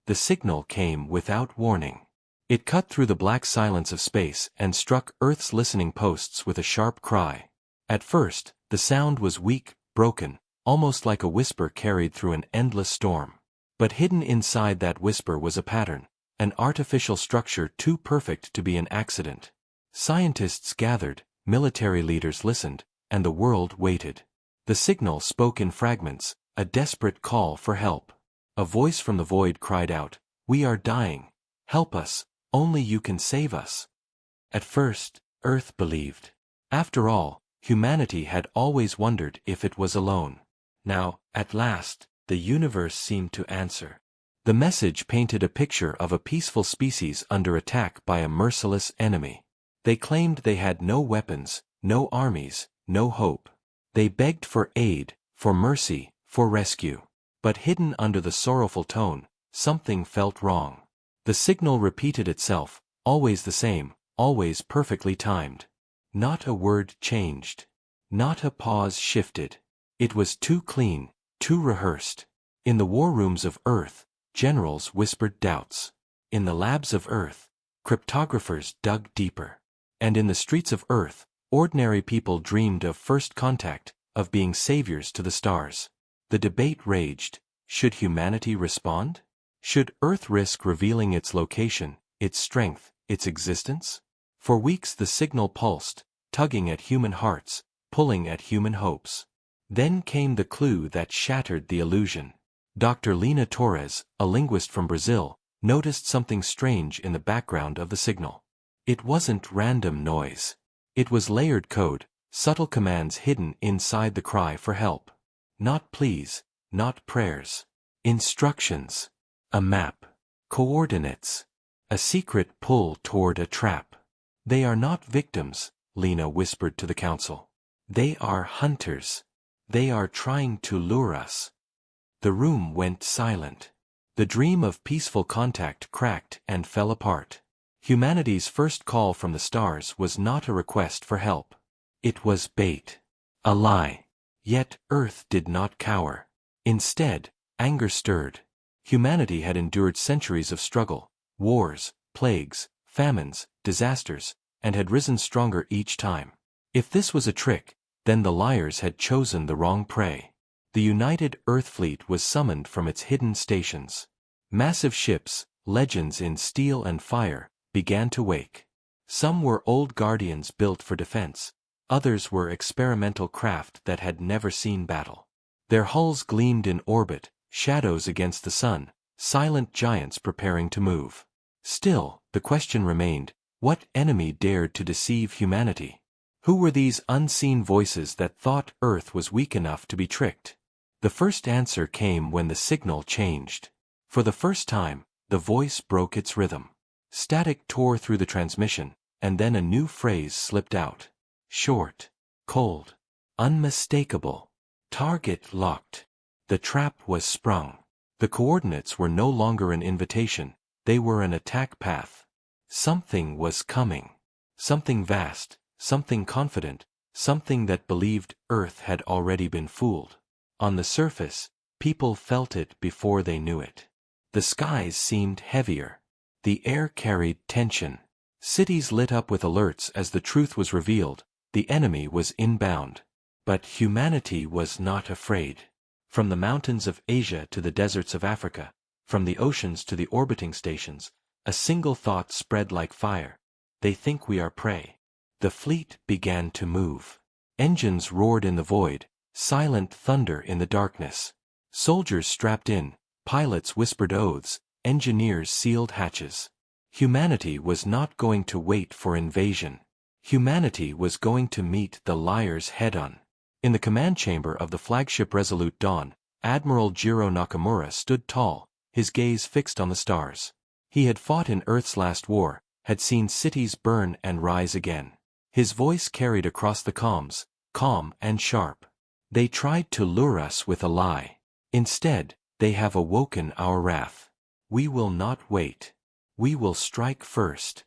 the signal came without warning. It cut through the black silence of space and struck Earth's listening posts with a sharp cry. At first, the sound was weak, broken, almost like a whisper carried through an endless storm. But hidden inside that whisper was a pattern, an artificial structure too perfect to be an accident. Scientists gathered, military leaders listened, and the world waited. The signal spoke in fragments, a desperate call for help. A voice from the void cried out, "We are dying. Help us, only you can save us." At first, Earth believed. After all, humanity had always wondered if it was alone. Now, at last, the universe seemed to answer. The message painted a picture of a peaceful species under attack by a merciless enemy. They claimed they had no weapons, no armies, no hope. They begged for aid, for mercy, for rescue. But hidden under the sorrowful tone, something felt wrong. The signal repeated itself, always the same, always perfectly timed. Not a word changed. Not a pause shifted. It was too clean, too rehearsed. In the war rooms of Earth, generals whispered doubts. In the labs of Earth, cryptographers dug deeper. And in the streets of Earth, ordinary people dreamed of first contact, of being saviors to the stars. The debate raged. Should humanity respond? Should Earth risk revealing its location, its strength, its existence? For weeks the signal pulsed, tugging at human hearts, pulling at human hopes. Then came the clue that shattered the illusion. Dr. Lina Torres, a linguist from Brazil, noticed something strange in the background of the signal. It wasn't random noise. It was layered code, subtle commands hidden inside the cry for help. Not pleas, not prayers. Instructions. A map. Coordinates. A secret pull toward a trap. "They are not victims," Lina whispered to the council. "They are hunters. They are trying to lure us." The room went silent. The dream of peaceful contact cracked and fell apart. Humanity's first call from the stars was not a request for help. It was bait. A lie. Yet Earth did not cower. Instead, anger stirred. Humanity had endured centuries of struggle, wars, plagues, famines, disasters, and had risen stronger each time. If this was a trick, then the liars had chosen the wrong prey. The united Earth fleet was summoned from its hidden stations. Massive ships, legends in steel and fire, began to wake. Some were old guardians built for defense. Others were experimental craft that had never seen battle. Their hulls gleamed in orbit, shadows against the sun, silent giants preparing to move. Still, the question remained, what enemy dared to deceive humanity? Who were these unseen voices that thought Earth was weak enough to be tricked? The first answer came when the signal changed. For the first time, the voice broke its rhythm. Static tore through the transmission, and then a new phrase slipped out. Short, cold, unmistakable. Target locked. The trap was sprung. The coordinates were no longer an invitation, they were an attack path. Something was coming. Something vast, something confident, something that believed Earth had already been fooled. On the surface, people felt it before they knew it. The skies seemed heavier. The air carried tension. Cities lit up with alerts as the truth was revealed, the enemy was inbound. But humanity was not afraid. From the mountains of Asia to the deserts of Africa, from the oceans to the orbiting stations, a single thought spread like fire. They think we are prey. The fleet began to move. Engines roared in the void, silent thunder in the darkness. Soldiers strapped in, pilots whispered oaths, engineers sealed hatches. Humanity was not going to wait for invasion. Humanity was going to meet the liars head-on. In the command chamber of the flagship Resolute Dawn, Admiral Jiro Nakamura stood tall, his gaze fixed on the stars. He had fought in Earth's last war, had seen cities burn and rise again. His voice carried across the comms, calm and sharp. They tried to lure us with a lie. Instead, they have awoken our wrath. We will not wait. We will strike first.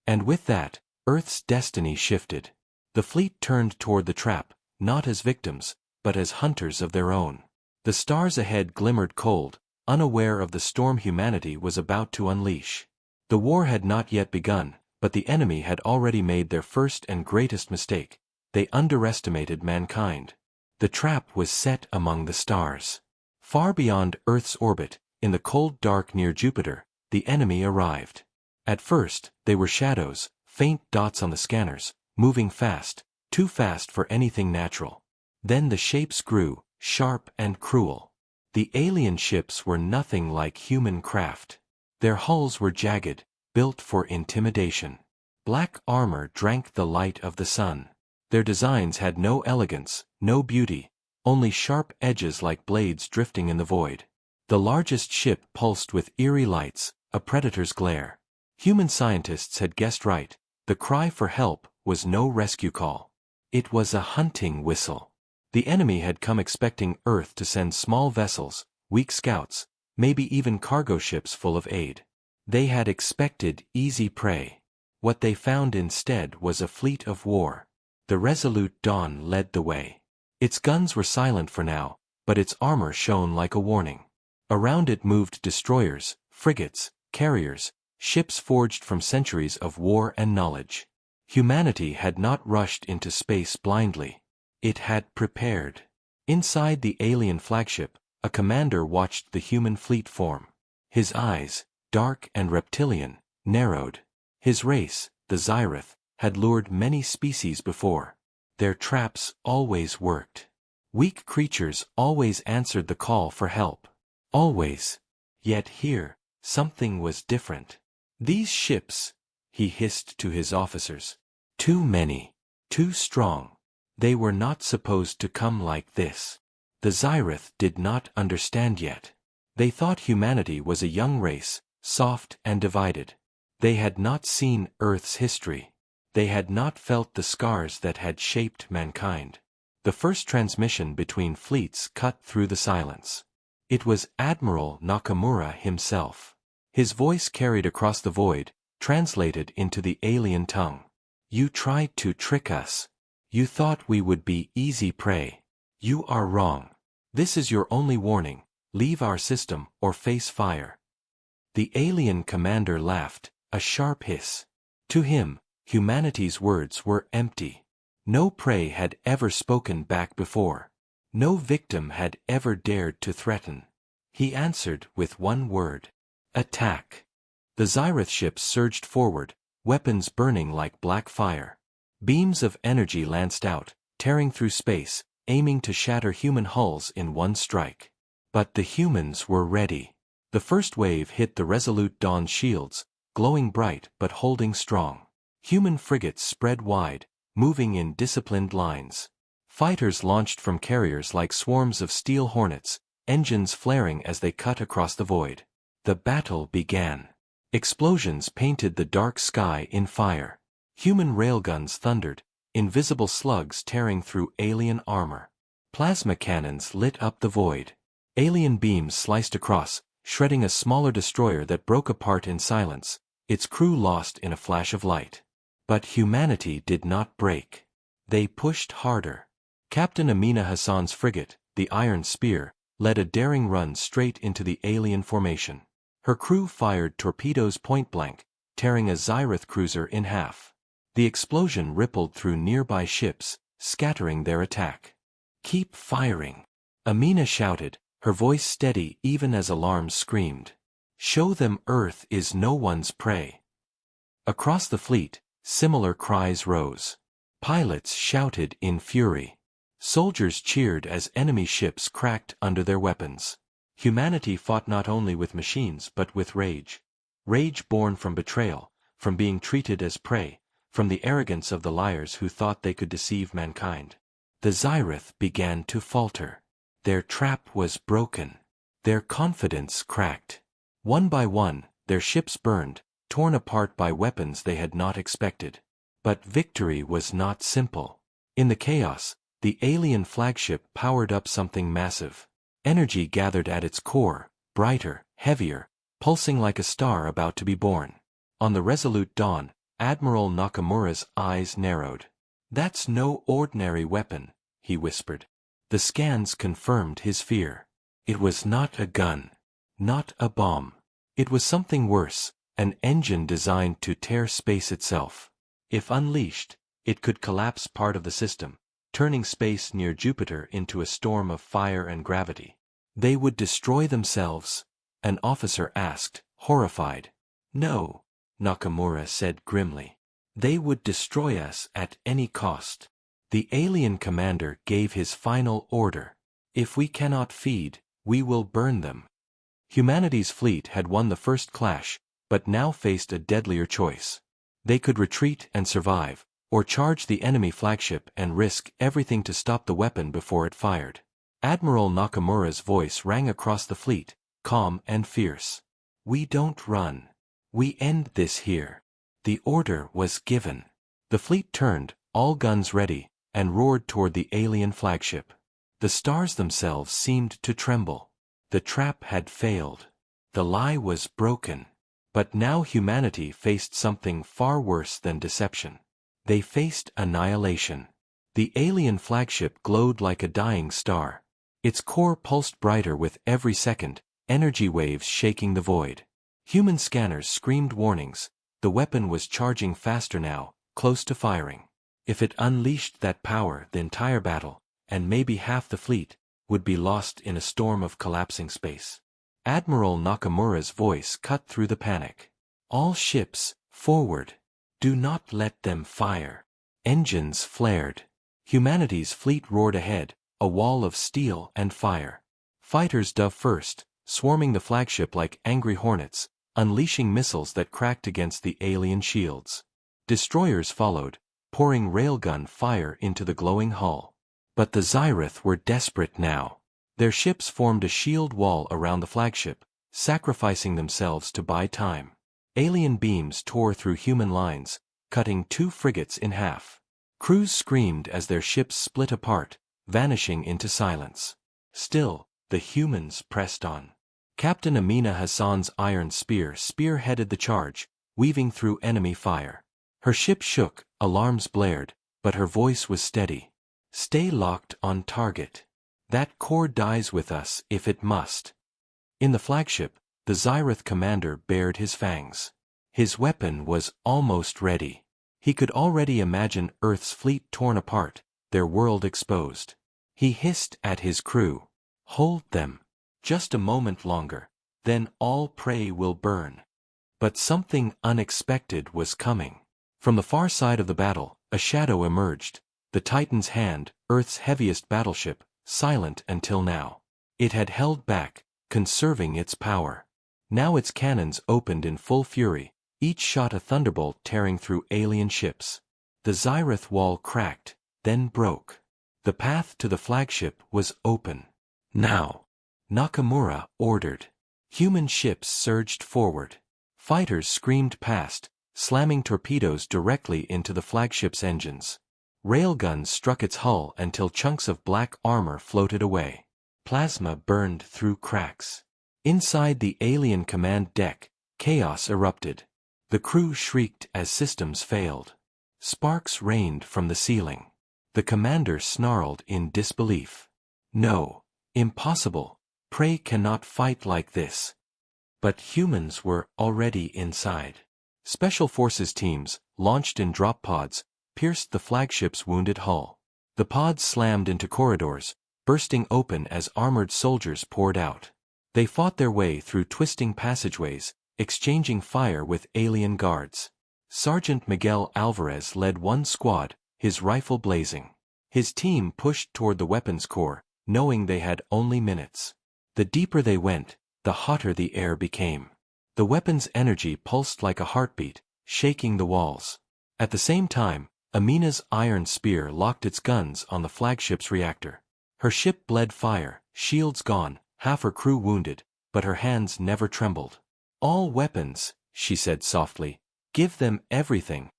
And with that, Earth's destiny shifted. The fleet turned toward the trap, not as victims, but as hunters of their own. The stars ahead glimmered cold, unaware of the storm humanity was about to unleash. The war had not yet begun, but the enemy had already made their first and greatest mistake. They underestimated mankind. The trap was set among the stars. Far beyond Earth's orbit, in the cold dark near Jupiter, the enemy arrived. At first, they were shadows, faint dots on the scanners, moving fast, too fast for anything natural. Then the shapes grew, sharp and cruel. The alien ships were nothing like human craft. Their hulls were jagged, built for intimidation. Black armor drank the light of the sun. Their designs had no elegance, no beauty, only sharp edges like blades drifting in the void. The largest ship pulsed with eerie lights, a predator's glare. Human scientists had guessed right. The cry for help was no rescue call. It was a hunting whistle. The enemy had come expecting Earth to send small vessels, weak scouts, maybe even cargo ships full of aid. They had expected easy prey. What they found instead was a fleet of war. The resolute Dawn led the way. Its guns were silent for now, but its armor shone like a warning. Around it moved destroyers, frigates, carriers, ships forged from centuries of war and knowledge. Humanity had not rushed into space blindly. It had prepared. Inside the alien flagship, a commander watched the human fleet form. His eyes, dark and reptilian, narrowed. His race, the Xyrath, had lured many species before. Their traps always worked. Weak creatures always answered the call for help. Always. Yet here, something was different. These ships, he hissed to his officers. Too many. Too strong. They were not supposed to come like this. The Xyrath did not understand yet. They thought humanity was a young race, soft and divided. They had not seen Earth's history. They had not felt the scars that had shaped mankind. The first transmission between fleets cut through the silence. It was Admiral Nakamura himself. His voice carried across the void, translated into the alien tongue. You tried to trick us. You thought we would be easy prey. You are wrong. This is your only warning. Leave our system or face fire. The alien commander laughed, a sharp hiss. To him, humanity's words were empty. No prey had ever spoken back before. No victim had ever dared to threaten. He answered with one word. Attack. The Xyrath ships surged forward, weapons burning like black fire. Beams of energy lanced out, tearing through space, aiming to shatter human hulls in one strike. But the humans were ready. The first wave hit the resolute Dawn's shields, glowing bright but holding strong. Human frigates spread wide, moving in disciplined lines. Fighters launched from carriers like swarms of steel hornets, engines flaring as they cut across the void. The battle began. Explosions painted the dark sky in fire. Human railguns thundered, invisible slugs tearing through alien armor. Plasma cannons lit up the void. Alien beams sliced across, shredding a smaller destroyer that broke apart in silence, its crew lost in a flash of light. But humanity did not break. They pushed harder. Captain Amina Hassan's frigate, the Iron Spear, led a daring run straight into the alien formation. Her crew fired torpedoes point-blank, tearing a Xyrath cruiser in half. The explosion rippled through nearby ships, scattering their attack. Keep firing. Amina shouted, her voice steady even as alarms screamed. Show them Earth is no one's prey. Across the fleet, similar cries rose. Pilots shouted in fury. Soldiers cheered as enemy ships cracked under their weapons. Humanity fought not only with machines but with rage. Rage born from betrayal, from being treated as prey, from the arrogance of the liars who thought they could deceive mankind. The Xyrath began to falter. Their trap was broken. Their confidence cracked. One by one, their ships burned, torn apart by weapons they had not expected. But victory was not simple. In the chaos, the alien flagship powered up something massive. Energy gathered at its core, brighter, heavier, pulsing like a star about to be born. On the resolute Dawn, Admiral Nakamura's eyes narrowed. That's no ordinary weapon, he whispered. The scans confirmed his fear. It was not a gun. Not a bomb. It was something worse, an engine designed to tear space itself. If unleashed, it could collapse part of the system, turning space near Jupiter into a storm of fire and gravity. They would destroy themselves? An officer asked, horrified. No, Nakamura said grimly. They would destroy us at any cost. The alien commander gave his final order. If we cannot feed, we will burn them. Humanity's fleet had won the first clash, but now faced a deadlier choice. They could retreat and survive, or charge the enemy flagship and risk everything to stop the weapon before it fired. Admiral Nakamura's voice rang across the fleet, calm and fierce. We don't run. We end this here. The order was given. The fleet turned, all guns ready, and roared toward the alien flagship. The stars themselves seemed to tremble. The trap had failed. The lie was broken. But now humanity faced something far worse than deception. They faced annihilation. The alien flagship glowed like a dying star. Its core pulsed brighter with every second, energy waves shaking the void. Human scanners screamed warnings. The weapon was charging faster now, close to firing. If it unleashed that power, the entire battle, and maybe half the fleet, would be lost in a storm of collapsing space. Admiral Nakamura's voice cut through the panic. All ships, forward. Do not let them fire. Engines flared. Humanity's fleet roared ahead, a wall of steel and fire. Fighters dove first, swarming the flagship like angry hornets, unleashing missiles that cracked against the alien shields. Destroyers followed, pouring railgun fire into the glowing hull. But the Xy'rith were desperate now. Their ships formed a shield wall around the flagship, sacrificing themselves to buy time. Alien beams tore through human lines, cutting 2 frigates in half. Crews screamed as their ships split apart, vanishing into silence. Still, the humans pressed on. Captain Amina Hassan's iron spear spearheaded the charge, weaving through enemy fire. Her ship shook, alarms blared, but her voice was steady. Stay locked on target. That core dies with us if it must. In the flagship, the Xy'rith commander bared his fangs. His weapon was almost ready. He could already imagine Earth's fleet torn apart, their world exposed. He hissed at his crew. Hold them. Just a moment longer, then all prey will burn. But something unexpected was coming. From the far side of the battle, a shadow emerged. The Titan's hand, Earth's heaviest battleship, silent until now. It had held back, conserving its power. Now its cannons opened in full fury, each shot a thunderbolt tearing through alien ships. The Xy'rith wall cracked, then broke. The path to the flagship was open. Now, Nakamura ordered. Human ships surged forward. Fighters screamed past, slamming torpedoes directly into the flagship's engines. Railguns struck its hull until chunks of black armor floated away. Plasma burned through cracks. Inside the alien command deck, chaos erupted. The crew shrieked as systems failed. Sparks rained from the ceiling. The commander snarled in disbelief. No, impossible. Prey cannot fight like this. But humans were already inside. Special forces teams, launched in drop pods, pierced the flagship's wounded hull. The pods slammed into corridors, bursting open as armored soldiers poured out. They fought their way through twisting passageways, exchanging fire with alien guards. Sergeant Miguel Alvarez led one squad, his rifle blazing. His team pushed toward the weapons core, knowing they had only minutes. The deeper they went, the hotter the air became. The weapon's energy pulsed like a heartbeat, shaking the walls. At the same time, Amina's iron spear locked its guns on the flagship's reactor. Her ship bled fire, shields gone, half her crew wounded, but her hands never trembled. All weapons, she said softly. Give them everything.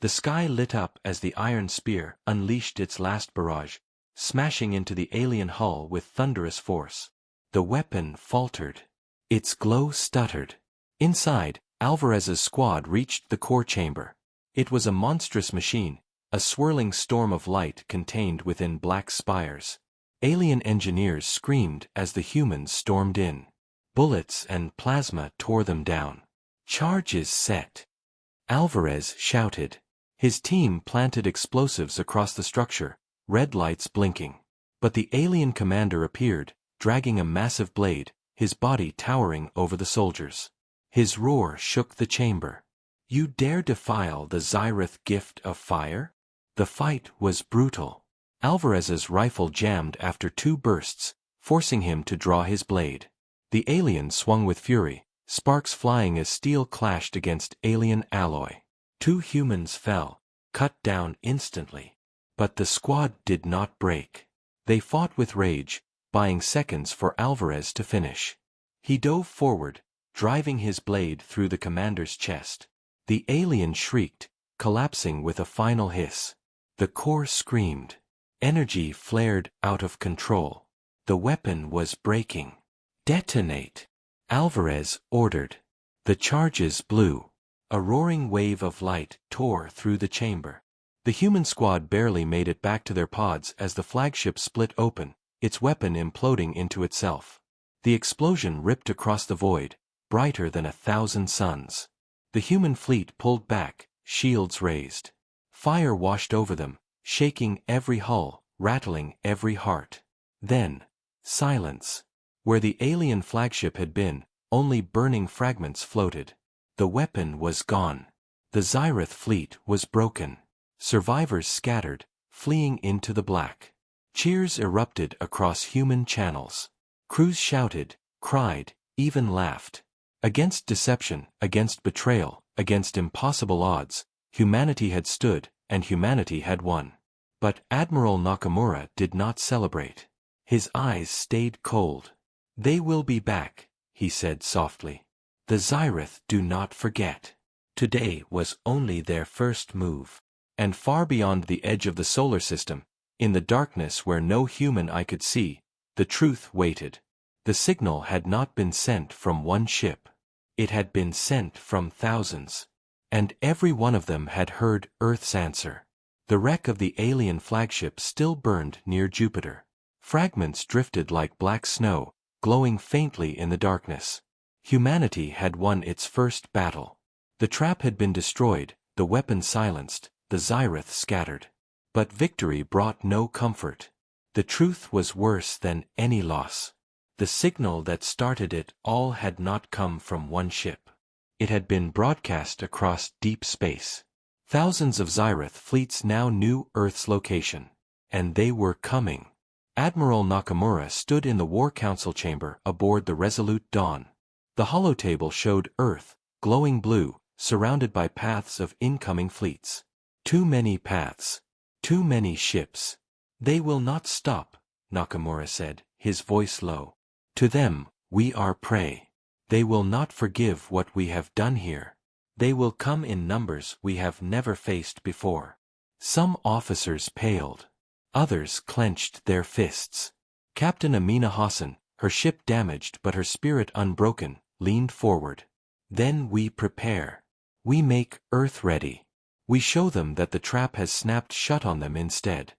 The sky lit up as the iron spear unleashed its last barrage, smashing into the alien hull with thunderous force. The weapon faltered. Its glow stuttered. Inside, Alvarez's squad reached the core chamber. It was a monstrous machine, a swirling storm of light contained within black spires. Alien engineers screamed as the humans stormed in. Bullets and plasma tore them down. Charges set. Alvarez shouted. His team planted explosives across the structure, red lights blinking. But the alien commander appeared, dragging a massive blade, his body towering over the soldiers. His roar shook the chamber. You dare defile the Xyrath gift of fire? The fight was brutal. Alvarez's rifle jammed after 2 bursts, forcing him to draw his blade. The alien swung with fury, sparks flying as steel clashed against alien alloy. 2 humans fell, cut down instantly. But the squad did not break. They fought with rage, buying seconds for Alvarez to finish. He dove forward, driving his blade through the commander's chest. The alien shrieked, collapsing with a final hiss. The core screamed. Energy flared out of control. The weapon was breaking. Detonate! Alvarez ordered. The charges blew. A roaring wave of light tore through the chamber. The human squad barely made it back to their pods as the flagship split open, its weapon imploding into itself. The explosion ripped across the void, brighter than 1,000 suns. The human fleet pulled back, shields raised. Fire washed over them, shaking every hull, rattling every heart. Then, silence. Where the alien flagship had been, only burning fragments floated. The weapon was gone. The Xyrath fleet was broken. Survivors scattered, fleeing into the black. Cheers erupted across human channels. Crews shouted, cried, even laughed. Against deception, against betrayal, against impossible odds, humanity had stood, and humanity had won. But Admiral Nakamura did not celebrate. His eyes stayed cold. They will be back, he said softly. The Xyrath do not forget. Today was only their first move. And far beyond the edge of the solar system, in the darkness where no human eye could see, the truth waited. The signal had not been sent from one ship. It had been sent from thousands. And every one of them had heard Earth's answer. The wreck of the alien flagship still burned near Jupiter. Fragments drifted like black snow, glowing faintly in the darkness. Humanity had won its first battle. The trap had been destroyed, the weapon silenced, the Xyrath scattered. But victory brought no comfort. The truth was worse than any loss. The signal that started it all had not come from one ship. It had been broadcast across deep space. Thousands of Xyrath fleets now knew Earth's location. And they were coming. Admiral Nakamura stood in the War Council chamber aboard the Resolute Dawn. The holotable showed Earth, glowing blue, surrounded by paths of incoming fleets. Too many paths. Too many ships. They will not stop, Nakamura said, his voice low. To them, we are prey. They will not forgive what we have done here. They will come in numbers we have never faced before. Some officers paled. Others clenched their fists. Captain Amina Hassan, her ship damaged but her spirit unbroken, leaned forward. Then we prepare. We make Earth ready. We show them that the trap has snapped shut on them instead.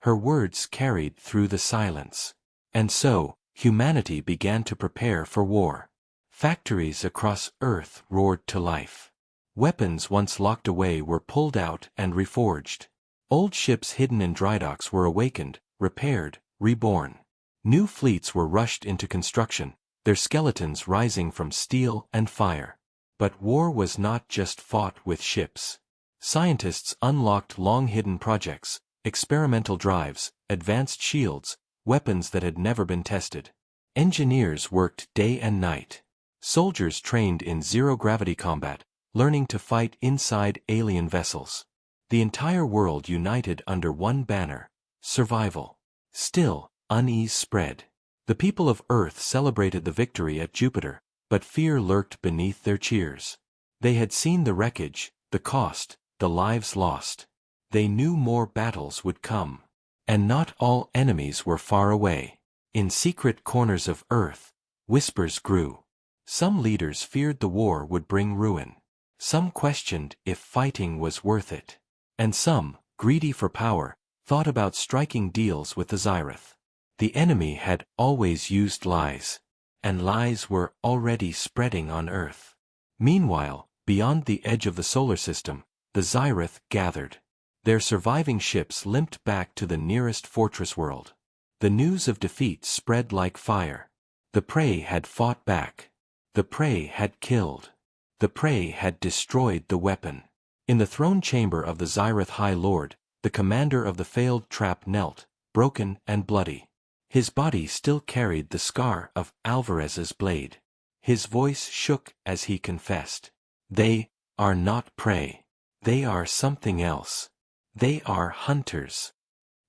Her words carried through the silence. And so, humanity began to prepare for war. Factories across Earth roared to life. Weapons once locked away were pulled out and reforged. Old ships hidden in dry docks were awakened, repaired, reborn. New fleets were rushed into construction, their skeletons rising from steel and fire. But war was not just fought with ships. Scientists unlocked long-hidden projects, experimental drives, advanced shields, weapons that had never been tested. Engineers worked day and night. Soldiers trained in zero-gravity combat, learning to fight inside alien vessels. The entire world united under one banner: survival. Still, unease spread. The people of Earth celebrated the victory at Jupiter, but fear lurked beneath their cheers. They had seen the wreckage, the cost, the lives lost. They knew more battles would come. And not all enemies were far away. In secret corners of Earth, whispers grew. Some leaders feared the war would bring ruin. Some questioned if fighting was worth it. And some, greedy for power, thought about striking deals with the Xyrath. The enemy had always used lies. and lies were already spreading on Earth. Meanwhile, beyond the edge of the solar system, the Xyrath gathered. Their surviving ships limped back to the nearest fortress world. The news of defeat spread like fire. The prey had fought back. The prey had killed. The prey had destroyed the weapon. In the throne chamber of the Xyrath High Lord, the commander of the failed trap knelt, broken and bloody. His body still carried the scar of Alvarez's blade. His voice shook as he confessed. They are not prey. They are something else. They are hunters.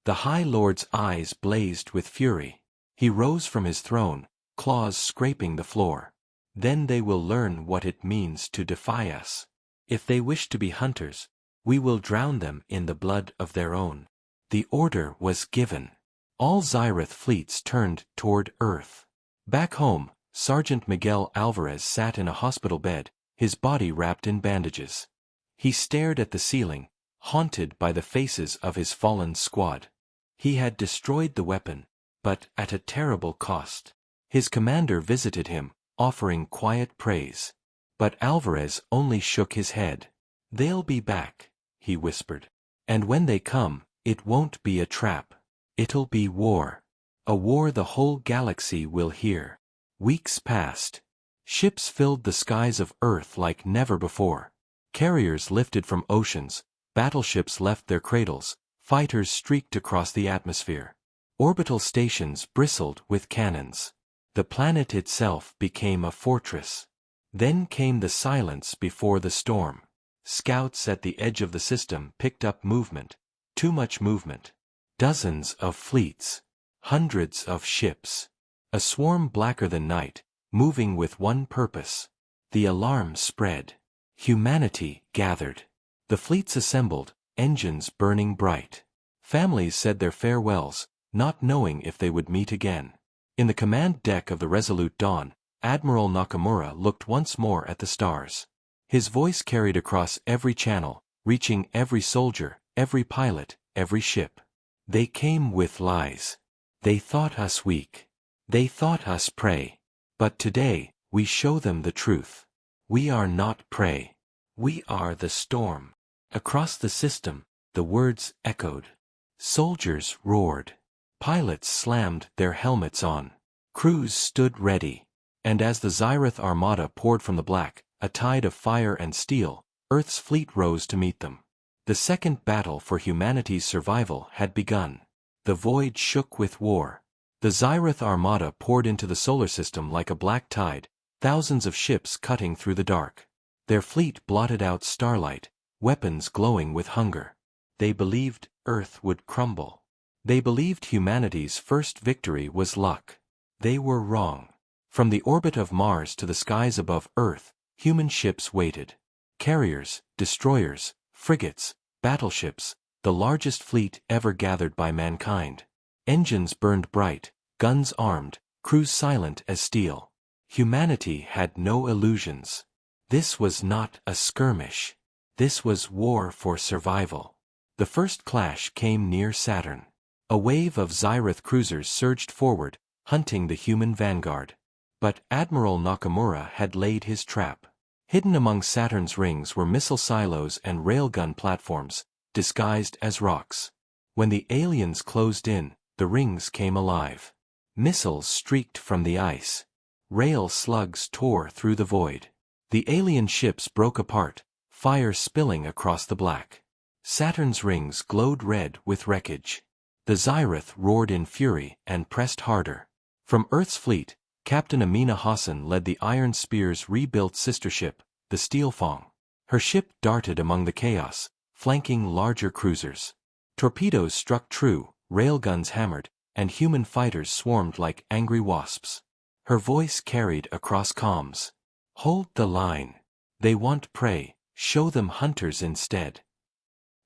The High Lord's eyes blazed with fury. He rose from his throne, claws scraping the floor. Then they will learn what it means to defy us. If they wish to be hunters, we will drown them in the blood of their own. The order was given. All Xyrath fleets turned toward Earth. Back home, Sergeant Miguel Alvarez sat in a hospital bed, his body wrapped in bandages. He stared at the ceiling, haunted by the faces of his fallen squad. He had destroyed the weapon, but at a terrible cost. His commander visited him, offering quiet praise. But Alvarez only shook his head. "They'll be back," he whispered. "And when they come, it won't be a trap. It'll be war. A war the whole galaxy will hear." Weeks passed. Ships filled the skies of Earth like never before. Carriers lifted from oceans, battleships left their cradles, fighters streaked across the atmosphere. Orbital stations bristled with cannons. The planet itself became a fortress. Then came the silence before the storm. Scouts at the edge of the system picked up movement. Too much movement. Dozens of fleets. Hundreds of ships. A swarm blacker than night, moving with one purpose. The alarm spread. Humanity gathered. The fleets assembled, engines burning bright. Families said their farewells, not knowing if they would meet again. In the command deck of the Resolute Dawn, Admiral Nakamura looked once more at the stars. His voice carried across every channel, reaching every soldier, every pilot, every ship. "They came with lies. They thought us weak. They thought us prey. But today, we show them the truth. We are not prey. We are the storm." Across the system, the words echoed. Soldiers roared. Pilots slammed their helmets on. Crews stood ready. And as the Xyrath armada poured from the black, a tide of fire and steel, Earth's fleet rose to meet them. The second battle for humanity's survival had begun. The void shook with war. The Xyrath armada poured into the solar system like a black tide, thousands of ships cutting through the dark. Their fleet blotted out starlight, weapons glowing with hunger. They believed Earth would crumble. They believed humanity's first victory was luck. They were wrong. From the orbit of Mars to the skies above Earth, human ships waited. Carriers, destroyers, frigates, battleships, the largest fleet ever gathered by mankind. Engines burned bright, guns armed, crews silent as steel. Humanity had no illusions. This was not a skirmish. This was war for survival. The first clash came near Saturn. A wave of Xyrath cruisers surged forward, hunting the human vanguard. But Admiral Nakamura had laid his trap. Hidden among Saturn's rings were missile silos and railgun platforms, disguised as rocks. When the aliens closed in, the rings came alive. Missiles streaked from the ice. Rail slugs tore through the void. The alien ships broke apart, fire spilling across the black. Saturn's rings glowed red with wreckage. The Xyrath roared in fury and pressed harder. From Earth's fleet, Captain Amina Hassan led the Iron Spear's rebuilt sister ship, the Steelfang. Her ship darted among the chaos, flanking larger cruisers. Torpedoes struck true, railguns hammered, and human fighters swarmed like angry wasps. Her voice carried across comms. "Hold the line. They want prey, show them hunters instead."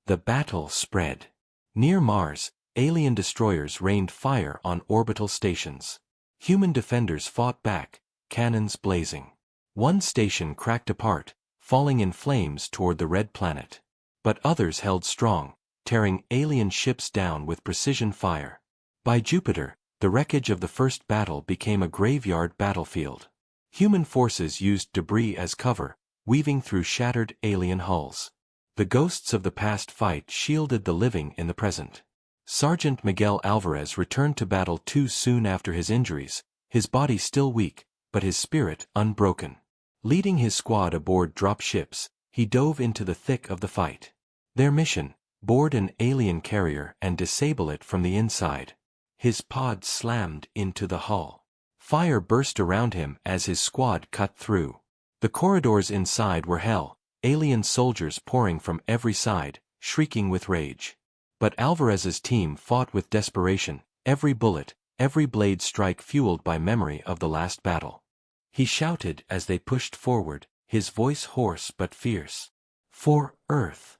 The battle spread. Near Mars, alien destroyers rained fire on orbital stations. Human defenders fought back, cannons blazing. One station cracked apart, falling in flames toward the red planet. But others held strong, tearing alien ships down with precision fire. By Jupiter, The wreckage of the first battle became a graveyard battlefield. Human forces used debris as cover, weaving through shattered alien hulls. The ghosts of the past fight shielded the living in the present. Sergeant Miguel Alvarez returned to battle too soon after his injuries, his body still weak, but his spirit unbroken. Leading his squad aboard drop ships, he dove into the thick of the fight. Their mission: board an alien carrier and disable it from the inside. His pod slammed into the hull. Fire burst around him as his squad cut through. The corridors inside were hell, alien soldiers pouring from every side, shrieking with rage. But Alvarez's team fought with desperation, every bullet, every blade strike fueled by memory of the last battle. He shouted as they pushed forward, his voice hoarse but fierce. For Earth.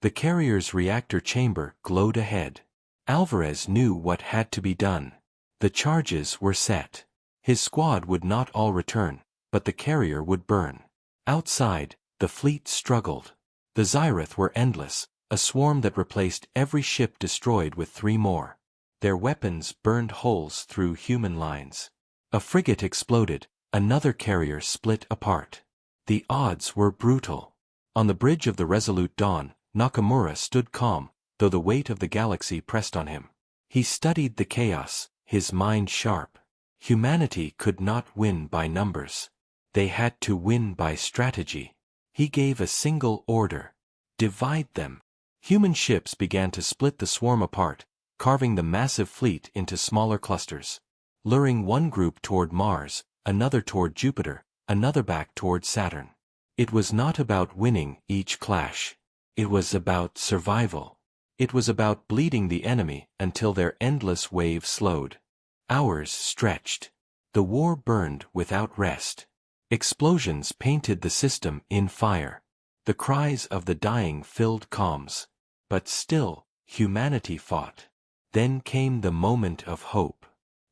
The carrier's reactor chamber glowed ahead. Alvarez knew what had to be done. The charges were set. His squad would not all return, but the carrier would burn. Outside, the fleet struggled. The Xyrath were endless, a swarm that replaced every ship destroyed with 3 more. Their weapons burned holes through human lines. A frigate exploded, another carrier split apart. The odds were brutal. On the bridge of the Resolute Dawn, Nakamura stood calm, though the weight of the galaxy pressed on him. He studied the chaos, his mind sharp. Humanity could not win by numbers. They had to win by strategy. He gave a single order: divide them. Human ships began to split the swarm apart, carving the massive fleet into smaller clusters. Luring one group toward Mars, another toward Jupiter, another back toward Saturn. It was not about winning each clash. It was about survival. It was about bleeding the enemy until their endless wave slowed. Hours stretched. The war burned without rest. Explosions painted the system in fire. The cries of the dying filled comms. But still, humanity fought. Then came the moment of hope.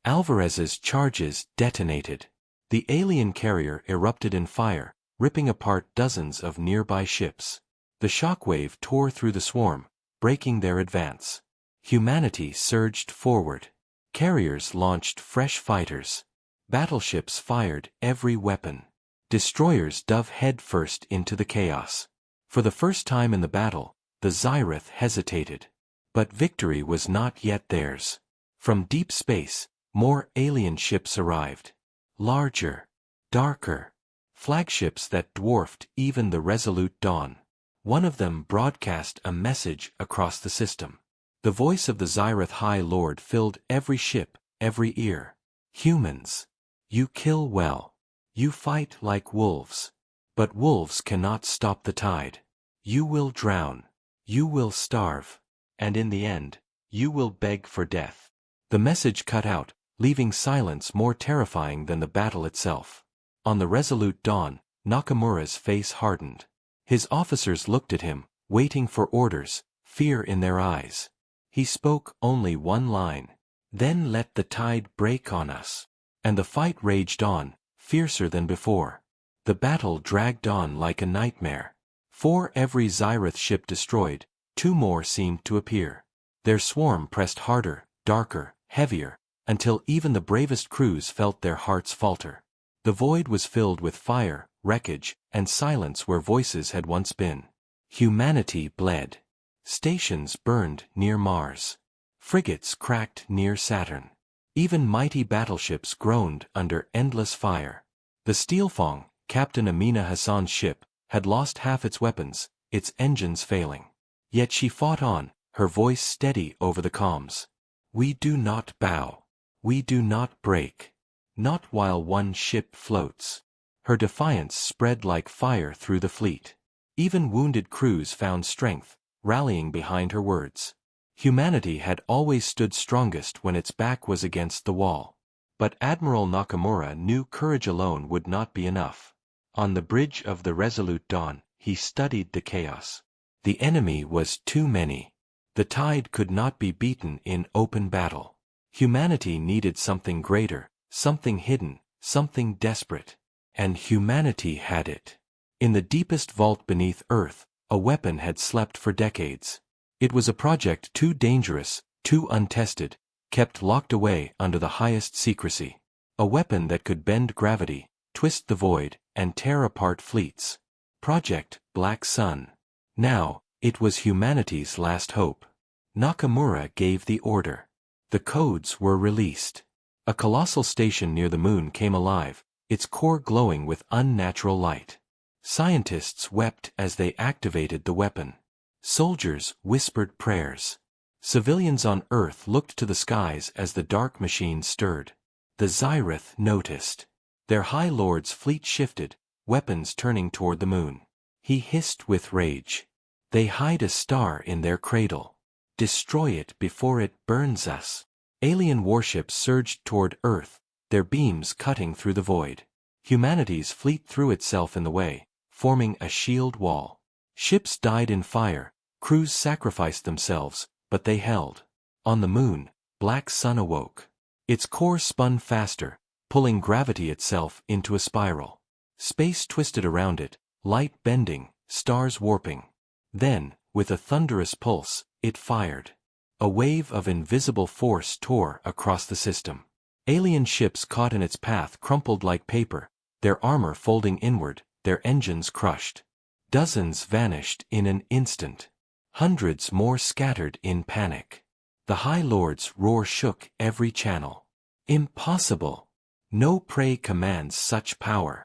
Alvarez's charges detonated. The alien carrier erupted in fire, ripping apart dozens of nearby ships. The shockwave tore through the swarm, breaking their advance. Humanity surged forward. Carriers launched fresh fighters. Battleships fired every weapon. Destroyers dove headfirst into the chaos. For the first time in the battle, the Xyrath hesitated. But victory was not yet theirs. From deep space, more alien ships arrived. Larger, darker, flagships that dwarfed even the Resolute Dawn. One of them broadcast a message across the system. The voice of the Xyrath High Lord filled every ship, every ear. Humans, you kill well. You fight like wolves. But wolves cannot stop the tide. You will drown. You will starve. And in the end, you will beg for death. The message cut out, leaving silence more terrifying than the battle itself. On the Resolute Dawn, Nakamura's face hardened. His officers looked at him, waiting for orders, fear in their eyes. He spoke only one line: "Then let the tide break on us." And the fight raged on, fiercer than before. The battle dragged on like a nightmare. For every Xyrath ship destroyed, 2 more seemed to appear. Their swarm pressed harder, darker, heavier, until even the bravest crews felt their hearts falter. The void was filled with fire, wreckage, and silence where voices had once been. Humanity bled. Stations burned near Mars. Frigates cracked near Saturn. Even mighty battleships groaned under endless fire. The Steelfang, Captain Amina Hassan's ship, had lost half its weapons, its engines failing. Yet she fought on, her voice steady over the comms. "We do not bow. We do not break. Not while one ship floats." Her defiance spread like fire through the fleet. Even wounded crews found strength, rallying behind her words. Humanity had always stood strongest when its back was against the wall. But Admiral Nakamura knew courage alone would not be enough. On the bridge of the Resolute Dawn, he studied the chaos. The enemy was too many. The tide could not be beaten in open battle. Humanity needed something greater, something hidden, something desperate. And humanity had it. In the deepest vault beneath Earth, a weapon had slept for decades. It was a project too dangerous, too untested, kept locked away under the highest secrecy. A weapon that could bend gravity, twist the void, and tear apart fleets. Project Black Sun. Now, it was humanity's last hope. Nakamura gave the order. The codes were released. A colossal station near the moon came alive, its core glowing with unnatural light. Scientists wept as they activated the weapon. Soldiers whispered prayers. Civilians on Earth looked to the skies as the dark machine stirred. The Xy'rith noticed. Their High Lord's fleet shifted, weapons turning toward the moon. He hissed with rage. They hide a star in their cradle. Destroy it before it burns us. Alien warships surged toward Earth, their beams cutting through the void. Humanity's fleet threw itself in the way, forming a shield wall. Ships died in fire, crews sacrificed themselves, but they held. On the moon, Black Sun awoke. Its core spun faster, pulling gravity itself into a spiral. Space twisted around it, light bending, stars warping. Then, with a thunderous pulse, it fired. A wave of invisible force tore across the system. Alien ships caught in its path crumpled like paper, their armor folding inward, their engines crushed. Dozens vanished in an instant. Hundreds more scattered in panic. The High Lord's roar shook every channel. Impossible! No prey commands such power.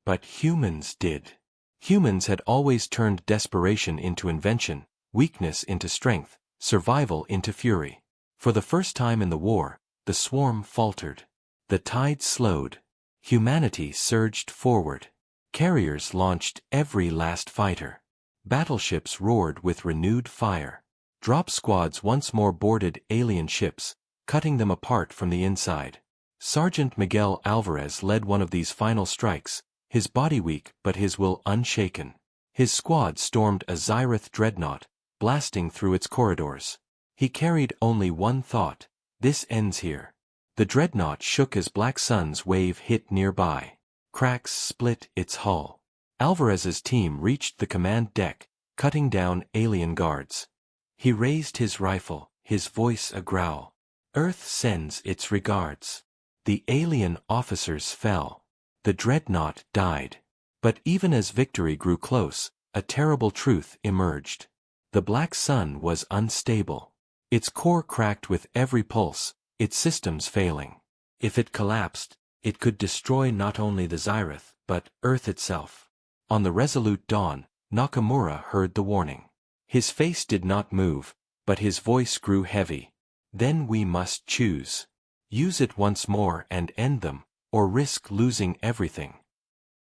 But humans did. Humans had always turned desperation into invention, weakness into strength, survival into fury. For the first time in the war, the swarm faltered. The tide slowed. Humanity surged forward. Carriers launched every last fighter. Battleships roared with renewed fire. Drop squads once more boarded alien ships, cutting them apart from the inside. Sergeant Miguel Alvarez led one of these final strikes, his body weak but his will unshaken. His squad stormed a Xy'rith dreadnought, blasting through its corridors. He carried only one thought: this ends here. The dreadnought shook as Black Sun's wave hit nearby. Cracks split its hull. Alvarez's team reached the command deck, cutting down alien guards. He raised his rifle, his voice a growl. Earth sends its regards. The alien officers fell. The dreadnought died. But even as victory grew close, a terrible truth emerged. The Black Sun was unstable. Its core cracked with every pulse, its systems failing. If it collapsed, it could destroy not only the Xy'rith, but Earth itself. On the resolute dawn, Nakamura heard the warning. His face did not move, but his voice grew heavy. Then we must choose. Use it once more and end them, or risk losing everything.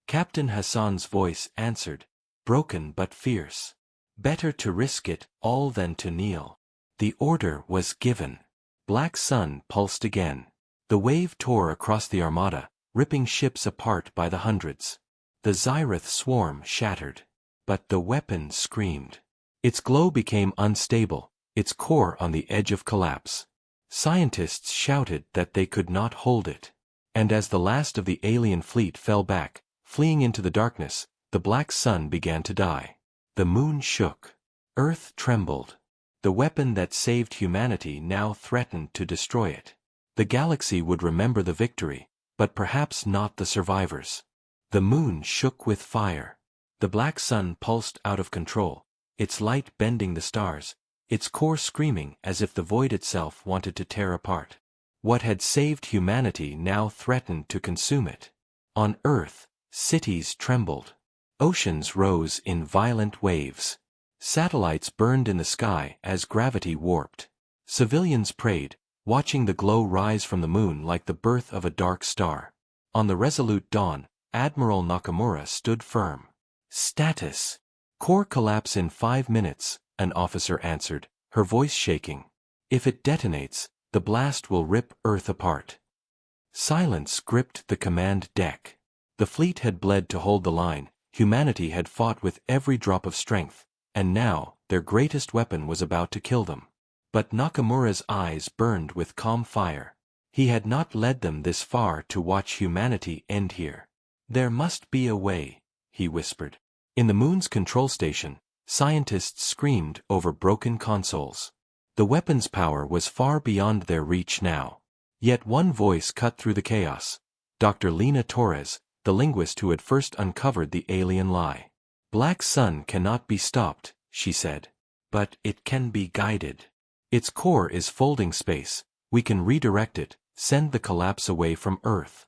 Captain Hassan's voice answered, broken but fierce. Better to risk it all than to kneel. The order was given. Black Sun pulsed again. The wave tore across the armada, ripping ships apart by the hundreds. The Xy'rith swarm shattered. But the weapon screamed. Its glow became unstable, its core on the edge of collapse. Scientists shouted that they could not hold it. And as the last of the alien fleet fell back, fleeing into the darkness, the Black Sun began to die. The moon shook. Earth trembled. The weapon that saved humanity now threatened to destroy it. The galaxy would remember the victory, but perhaps not the survivors. The moon shook with fire. The Black Sun pulsed out of control, its light bending the stars, its core screaming as if the void itself wanted to tear apart. What had saved humanity now threatened to consume it. On Earth, cities trembled. Oceans rose in violent waves. Satellites burned in the sky as gravity warped. Civilians prayed, watching the glow rise from the moon like the birth of a dark star. On the resolute dawn, Admiral Nakamura stood firm. Status. Core collapse in 5 minutes, an officer answered, her voice shaking. If it detonates, the blast will rip Earth apart. Silence gripped the command deck. The fleet had bled to hold the line, humanity had fought with every drop of strength, and now, their greatest weapon was about to kill them. But Nakamura's eyes burned with calm fire. He had not led them this far to watch humanity end here. There must be a way, he whispered. In the moon's control station, scientists screamed over broken consoles. The weapon's power was far beyond their reach now. Yet one voice cut through the chaos. Dr. Lena Torres, the linguist who had first uncovered the alien lie. Black sun cannot be stopped, she said. But it can be guided. Its core is folding space. We can redirect it, send the collapse away from Earth.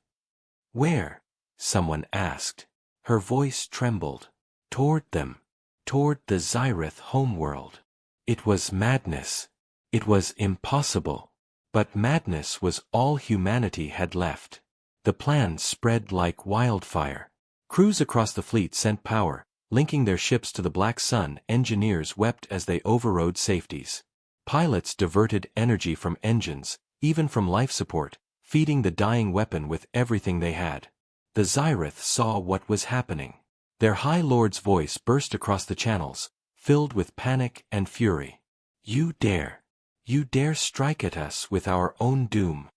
Where? Someone asked. Her voice trembled. Toward them. Toward the Zyrith homeworld. It was madness. It was impossible. But madness was all humanity had left. The plan spread like wildfire. Crews across the fleet sent power, linking their ships to the Black Sun. Engineers wept as they overrode safeties. Pilots diverted energy from engines, even from life support, feeding the dying weapon with everything they had. The Zyrith saw what was happening. Their High Lord's voice burst across the channels, filled with panic and fury. You dare strike at us with our own doom.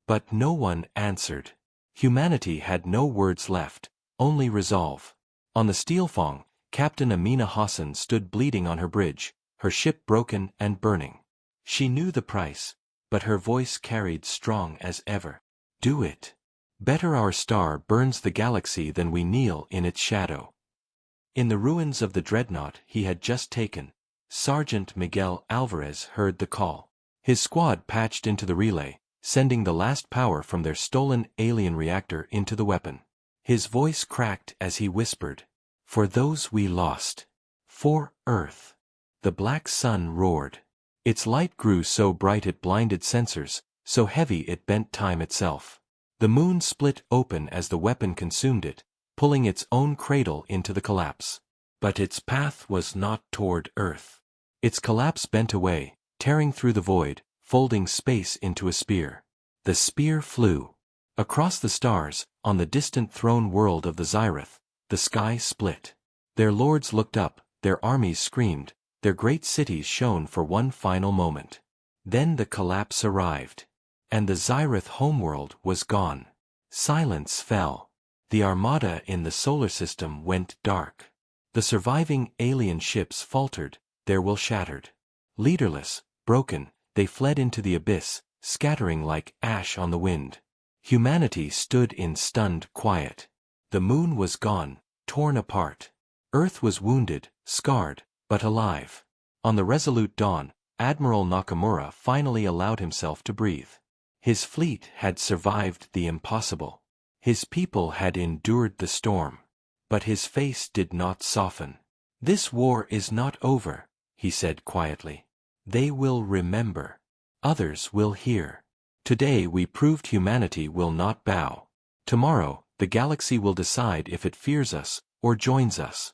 But no one answered. Humanity had no words left, only resolve. On the Steelfang, Captain Amina Hassan stood bleeding on her bridge, her ship broken and burning. She knew the price, but her voice carried strong as ever. Do it. Better our star burns the galaxy than we kneel in its shadow. In the ruins of the dreadnought he had just taken, Sergeant Miguel Alvarez heard the call. His squad patched into the relay, sending the last power from their stolen alien reactor into the weapon. His voice cracked as he whispered, "For those we lost. For Earth." The Black Sun roared. Its light grew so bright it blinded sensors, so heavy it bent time itself. The moon split open as the weapon consumed it, pulling its own cradle into the collapse. But its path was not toward Earth. Its collapse bent away, tearing through the void, folding space into a spear. The spear flew. Across the stars, on the distant throne world of the Zyrith, the sky split. Their lords looked up, their armies screamed, their great cities shone for one final moment. Then the collapse arrived. And the Zyrith homeworld was gone. Silence fell. The armada in the solar system went dark. The surviving alien ships faltered, their will shattered. Leaderless, broken, they fled into the abyss, scattering like ash on the wind. Humanity stood in stunned quiet. The moon was gone, torn apart. Earth was wounded, scarred, but alive. On the resolute dawn, Admiral Nakamura finally allowed himself to breathe. His fleet had survived the impossible. His people had endured the storm. But his face did not soften. "This war is not over," he said quietly. "They will remember. Others will hear. Today we proved humanity will not bow. Tomorrow, the galaxy will decide if it fears us or joins us."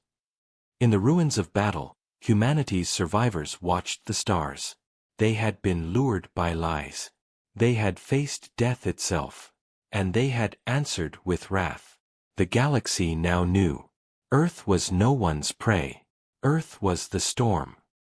In the ruins of battle, humanity's survivors watched the stars. They had been lured by lies. They had faced death itself. And they had answered with wrath. The galaxy now knew. Earth was no one's prey. Earth was the storm.